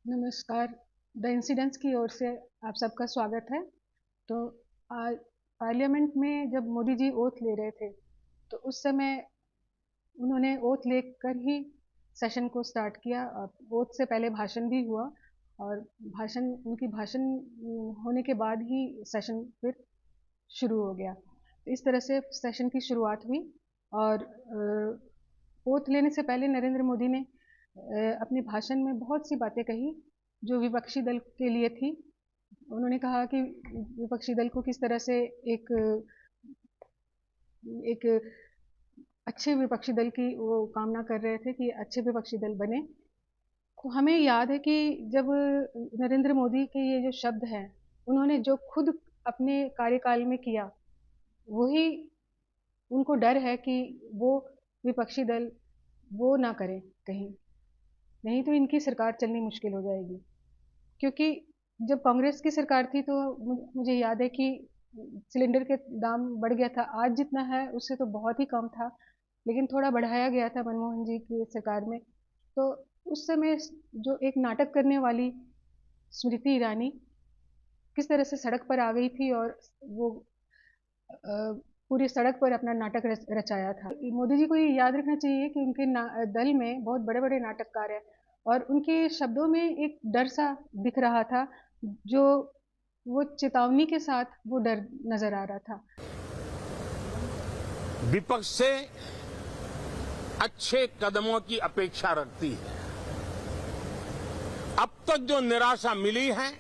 नमस्कार। The incidents की ओर से आप सबका स्वागत है। तो आज पार्लियामेंट में जब मोदी जी ओथ ले रहे थे तो उस समय उन्होंने ओथ लेकर ही सेशन को स्टार्ट किया और ओथ से पहले भाषण भी हुआ और उनकी भाषण होने के बाद ही सेशन फिर शुरू हो गया। तो इस तरह से सेशन की शुरुआत हुई और ओथ लेने से पहले नरेंद्र मोदी ने अपने भाषण में बहुत सी बातें कही जो विपक्षी दल के लिए थी। उन्होंने कहा कि विपक्षी दल को किस तरह से एक एक अच्छे विपक्षी दल की वो कामना कर रहे थे कि अच्छे विपक्षी दल बने। तो हमें याद है कि जब नरेंद्र मोदी के ये जो शब्द हैं उन्होंने जो खुद अपने कार्यकाल में किया वही उनको डर है कि वो विपक्षी दल वो ना करें कहीं, नहीं तो इनकी सरकार चलनी मुश्किल हो जाएगी। क्योंकि जब कांग्रेस की सरकार थी तो मुझे याद है कि सिलेंडर के दाम बढ़ गया था, आज जितना है उससे तो बहुत ही कम था, लेकिन थोड़ा बढ़ाया गया था मनमोहन जी की सरकार में। तो उस समय जो एक नाटक करने वाली स्मृति ईरानी किस तरह से सड़क पर आ गई थी और वो पूरी सड़क पर अपना नाटक रचाया था। मोदी जी को ये याद रखना चाहिए कि उनके दल में बहुत बड़े बड़े नाटककार हैं और उनके शब्दों में एक डर सा दिख रहा था, जो वो चेतावनी के साथ वो डर नजर आ रहा था। विपक्ष से अच्छे कदमों की अपेक्षा रखती है। अब तक जो निराशा मिली है,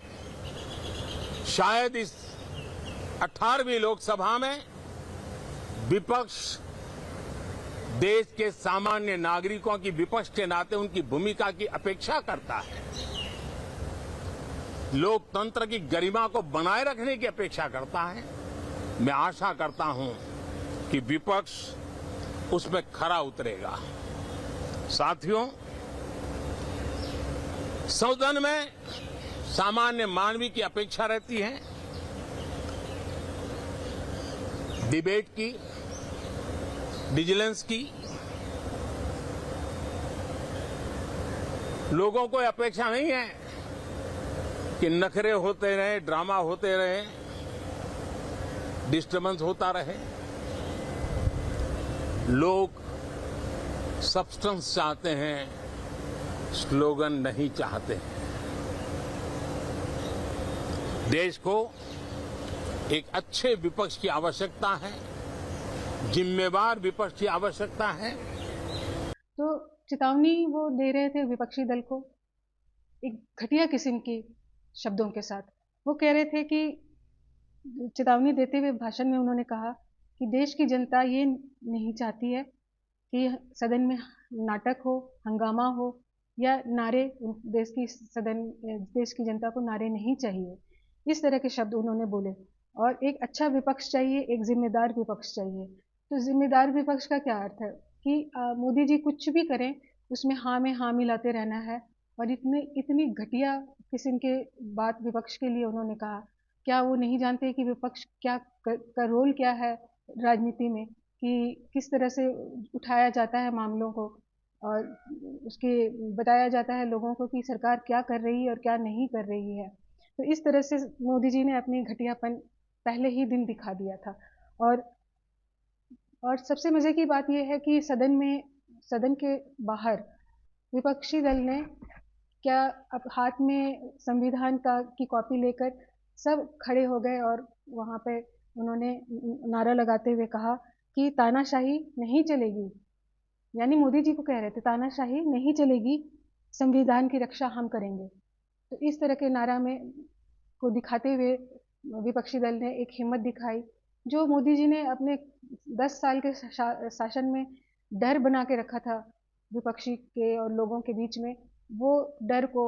शायद इस 18वीं लोकसभा में विपक्ष देश के सामान्य नागरिकों की विपक्ष के नाते उनकी भूमिका की अपेक्षा करता है, लोकतंत्र की गरिमा को बनाए रखने की अपेक्षा करता है। मैं आशा करता हूं कि विपक्ष उसमें खरा उतरेगा। साथियों, सदन में सामान्य मानवीय की अपेक्षा रहती है डिबेट की, विजिलेंस की। लोगों को अपेक्षा नहीं है कि नखरे होते रहे, ड्रामा होते रहे, डिस्टर्बेंस होता रहे। लोग सब्सटेंस चाहते हैं, स्लोगन नहीं चाहते हैं। देश को एक अच्छे विपक्ष की आवश्यकता है, जिम्मेवार विपक्ष की आवश्यकता है। तो चेतावनी वो दे रहे थे विपक्षी दल को एक घटिया किस्म की शब्दों के साथ। वो कह रहे थे कि चेतावनी देते हुए भाषण में उन्होंने कहा कि देश की जनता ये नहीं चाहती है कि सदन में नाटक हो, हंगामा हो या नारे। देश की जनता को नारे नहीं चाहिए, इस तरह के शब्द उन्होंने बोले। और एक अच्छा विपक्ष चाहिए, एक जिम्मेदार विपक्ष चाहिए। तो जिम्मेदार विपक्ष का क्या अर्थ है कि मोदी जी कुछ भी करें उसमें हाँ में हाँ मिलाते रहना है। और इतनी घटिया किस्म के बात विपक्ष के लिए उन्होंने कहा। क्या वो नहीं जानते कि विपक्ष का रोल क्या है राजनीति में, कि किस तरह से उठाया जाता है मामलों को और उसके बताया जाता है लोगों को कि सरकार क्या कर रही है और क्या नहीं कर रही है। तो इस तरह से मोदी जी ने अपनी घटियापन पहले ही दिन दिखा दिया था। और सबसे मजे की बात यह है कि सदन के बाहर विपक्षी दल ने क्या अब हाथ में संविधान की कॉपी लेकर सब खड़े हो गए और वहां पे उन्होंने नारा लगाते हुए कहा कि तानाशाही नहीं चलेगी। यानी मोदी जी को कह रहे थे तानाशाही नहीं चलेगी, संविधान की रक्षा हम करेंगे। तो इस तरह के नारा में को दिखाते हुए विपक्षी दल ने एक हिम्मत दिखाई, जो मोदी जी ने अपने 10 साल के शासन में डर बना के रखा था विपक्षी के और लोगों के बीच में। वो डर को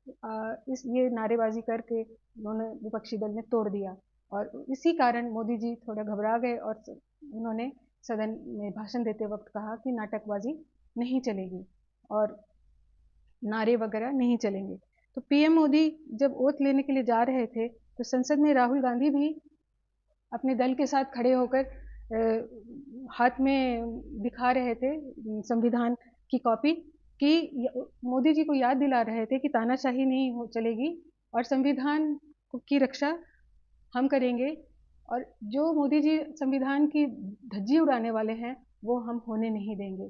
ये नारेबाजी करके उन्होंने विपक्षी दल ने तोड़ दिया और इसी कारण मोदी जी थोड़ा घबरा गए और उन्होंने सदन में भाषण देते वक्त कहा कि नाटकबाजी नहीं चलेगी और नारे वगैरह नहीं चलेंगे। तो पीएम मोदी जब ओथ लेने के लिए जा रहे थे तो संसद में राहुल गांधी भी अपने दल के साथ खड़े होकर हाथ में दिखा रहे थे संविधान की कॉपी कि मोदी जी को याद दिला रहे थे कि तानाशाही नहीं हो चलेगी और संविधान की रक्षा हम करेंगे, और जो मोदी जी संविधान की धज्जी उड़ाने वाले हैं वो हम होने नहीं देंगे।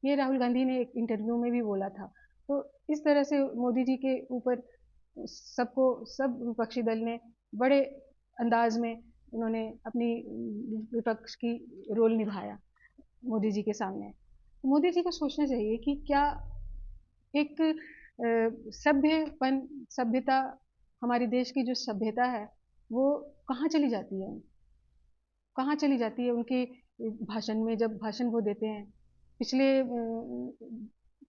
ये राहुल गांधी ने एक इंटरव्यू में भी बोला था। तो इस तरह से मोदी जी के ऊपर सब विपक्षी दल ने बड़े अंदाज में उन्होंने अपनी विपक्ष की रोल निभाया मोदी जी के सामने। मोदी जी को सोचना चाहिए कि क्या एक सभ्यता, हमारे देश की जो सभ्यता है वो कहाँ चली जाती है, कहाँ चली जाती है उनके भाषण में, जब भाषण वो देते हैं। पिछले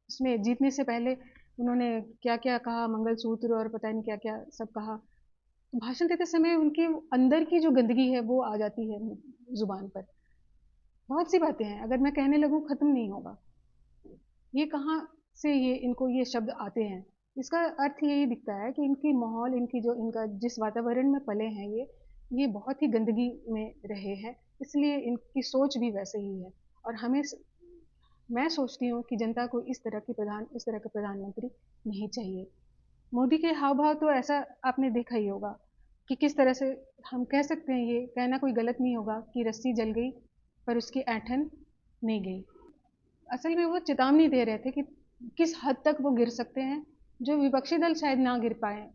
इसमें जीतने से पहले उन्होंने क्या क्या कहा, मंगलसूत्र और पता नहीं क्या क्या सब कहा। भाषण देते समय उनके अंदर की जो गंदगी है वो आ जाती है जुबान पर। बहुत सी बातें हैं, अगर मैं कहने लगूं खत्म नहीं होगा। ये कहाँ से इनको ये शब्द आते हैं? इसका अर्थ यही दिखता है कि इनकी माहौल, इनका जिस वातावरण में पले हैं ये बहुत ही गंदगी में रहे हैं, इसलिए इनकी सोच भी वैसे ही है। और मैं सोचती हूँ कि जनता को इस तरह का प्रधानमंत्री नहीं चाहिए। मोदी के हाव भाव तो ऐसा आपने देखा ही होगा कि किस तरह से हम कह सकते हैं, ये कहना कोई गलत नहीं होगा कि रस्सी जल गई पर उसकी ऐंठन नहीं गई। असल में वो चेतावनी दे रहे थे कि किस हद तक वो गिर सकते हैं, जो विपक्षी दल शायद ना गिर पाए।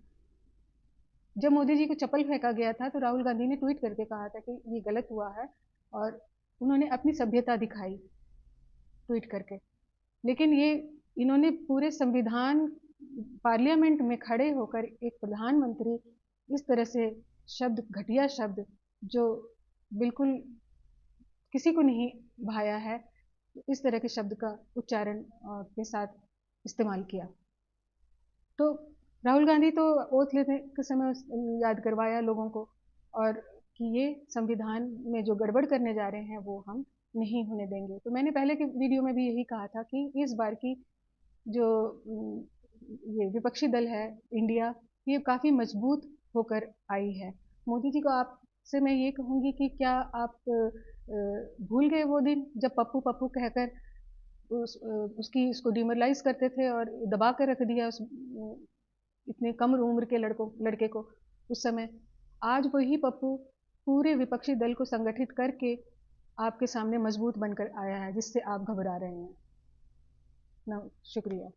जब मोदी जी को चप्पल फेंका गया था तो राहुल गांधी ने ट्वीट करके कहा था कि ये गलत हुआ है, और उन्होंने अपनी सभ्यता दिखाई ट्वीट करके। लेकिन इन्होंने पूरे संविधान, पार्लियामेंट में खड़े होकर एक प्रधानमंत्री इस तरह से घटिया शब्द जो बिल्कुल किसी को नहीं भाया है, इस तरह के शब्द का उच्चारण के साथ इस्तेमाल किया। तो राहुल गांधी तो ओथ लेने के समय याद करवाया लोगों को, और कि ये संविधान में जो गड़बड़ करने जा रहे हैं वो हम नहीं होने देंगे। तो मैंने पहले के वीडियो में भी यही कहा था कि इस बार की जो ये विपक्षी दल है इंडिया, ये काफ़ी मजबूत होकर आई है। मोदी जी को आपसे मैं ये कहूँगी कि क्या आप भूल गए वो दिन जब पप्पू पप्पू कहकर उसको डिमोरलाइज करते थे और दबा कर रख दिया उस इतने कम उम्र के लड़के को उस समय। आज वही पप्पू पूरे विपक्षी दल को संगठित करके आपके सामने मजबूत बनकर आया है, जिससे आप घबरा रहे हैं। शुक्रिया।